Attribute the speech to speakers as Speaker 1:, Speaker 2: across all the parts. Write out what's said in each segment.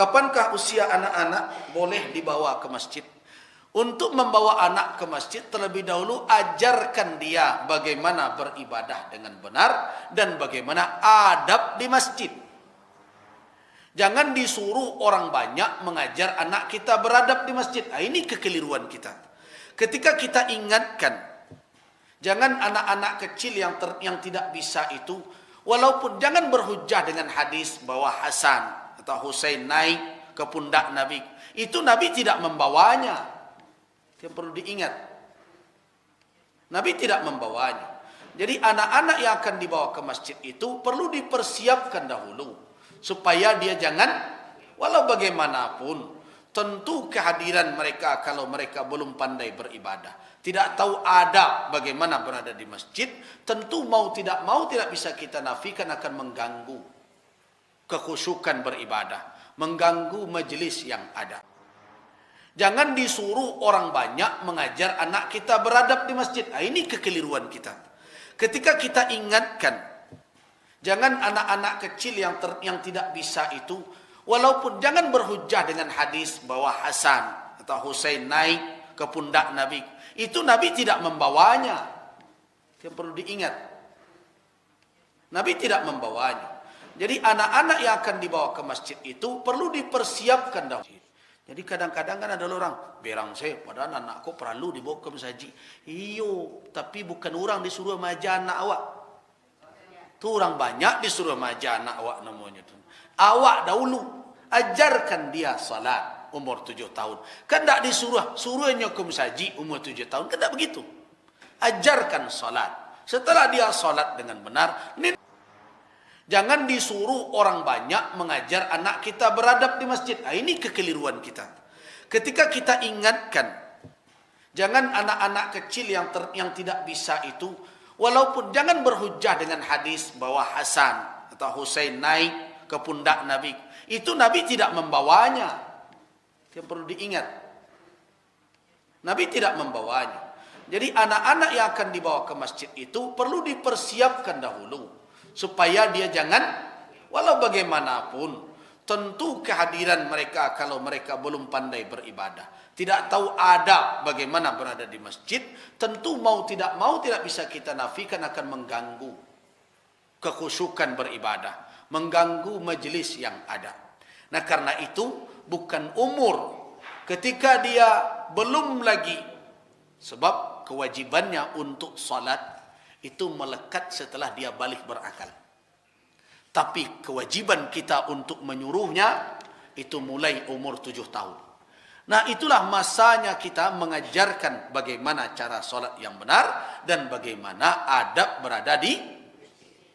Speaker 1: Kapankah usia anak-anak boleh dibawa ke masjid? Untuk membawa anak ke masjid, terlebih dahulu ajarkan dia bagaimana beribadah dengan benar dan bagaimana adab di masjid. Jangan disuruh orang banyak mengajar anak kita beradab di masjid. Ini kekeliruan kita. Ketika kita ingatkan, jangan anak-anak kecil yang tidak bisa itu, walaupun jangan berhujah dengan hadis bahwa Hasan atau Husain naik ke pundak Nabi. Itu Nabi tidak membawanya. Yang perlu diingat, Nabi tidak membawanya. Jadi anak-anak yang akan dibawa ke masjid itu perlu dipersiapkan dahulu, supaya dia jangan, walau bagaimanapun, tentu kehadiran mereka kalau mereka belum pandai beribadah, tidak tahu adab bagaimana berada di masjid, tentu mau tidak bisa kita nafikan akan mengganggu kekhusyukan beribadah, mengganggu majelis yang ada. Jangan disuruh orang banyak mengajar anak kita beradab di masjid. Ini kekeliruan kita. Ketika kita ingatkan, jangan anak-anak kecil yang tidak bisa itu, walaupun jangan berhujah dengan hadis bahwa Hasan atau Husain naik ke pundak Nabi. Itu Nabi tidak membawanya. Yang perlu diingat, Nabi tidak membawanya. Jadi anak-anak yang akan dibawa ke masjid itu perlu dipersiapkan dahulu. Jadi kadang-kadang kan ada orang, berang saya, padahal anakku perlu dibawa ke masjid. Iyo, tapi bukan orang disuruh maja anak awak. Itu orang banyak disuruh maja anak awak namanya. Awak dahulu, ajarkan dia salat umur 7 tahun. Kan tak suruhnya ke masjid umur 7 tahun. Kan tak begitu. Ajarkan salat. Setelah dia salat dengan benar, jangan disuruh orang banyak mengajar anak kita beradab di masjid. Ini kekeliruan kita. Ketika kita ingatkan, jangan anak-anak kecil yang tidak bisa itu, walaupun jangan berhujah dengan hadis bahwa Hasan atau Husain naik ke pundak Nabi. Itu Nabi tidak membawanya. Yang perlu diingat, Nabi tidak membawanya. Jadi anak-anak yang akan dibawa ke masjid itu perlu dipersiapkan dahulu, supaya dia jangan, walau bagaimanapun, tentu kehadiran mereka kalau mereka belum pandai beribadah, tidak tahu adab bagaimana berada di masjid, tentu mau tidak bisa kita nafikan akan mengganggu kekhusyukan beribadah, mengganggu majelis yang ada. Nah karena itu bukan umur ketika dia belum lagi, sebab kewajibannya untuk salat itu melekat setelah dia balik berakal. Tapi kewajiban kita untuk menyuruhnya itu mulai umur 7 tahun. Nah itulah masanya kita mengajarkan bagaimana cara solat yang benar dan bagaimana adab berada di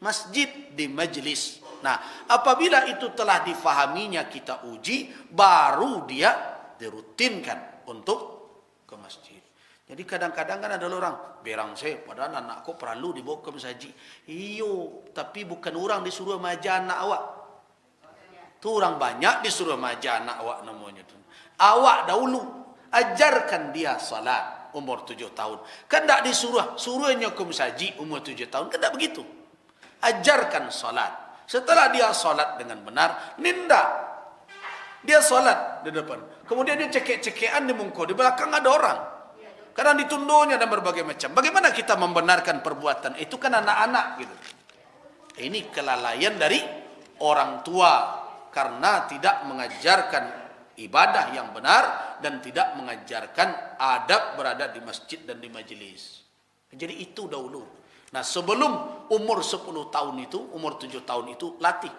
Speaker 1: masjid, di majlis. Nah apabila itu telah difahaminya, kita uji, baru dia dirutinkan untuk ke masjid. Jadi kadang-kadang kan ada orang, berang saya, padahal anakku perlu dibawa ke masjid. Iyo, tapi bukan orang disuruh maja anak awak. Itu orang banyak disuruh maja anak awak namanya. Awak dahulu, ajarkan dia salat umur 7 tahun. Kan tak suruhnya ke masjid umur 7 tahun. Kan tak begitu. Ajarkan salat. Setelah dia salat dengan benar, dia salat di depan. Kemudian dia cekek-cekean di muka, di belakang ada orang. Karena ditunduhnya dan berbagai macam. Bagaimana kita membenarkan perbuatan itu? Kan anak-anak gitu. Ini kelalaian dari orang tua karena tidak mengajarkan ibadah yang benar dan tidak mengajarkan adab berada di masjid dan di majelis. Jadi itu dahulu. Nah sebelum umur 10 tahun itu, umur 7 tahun itu, latih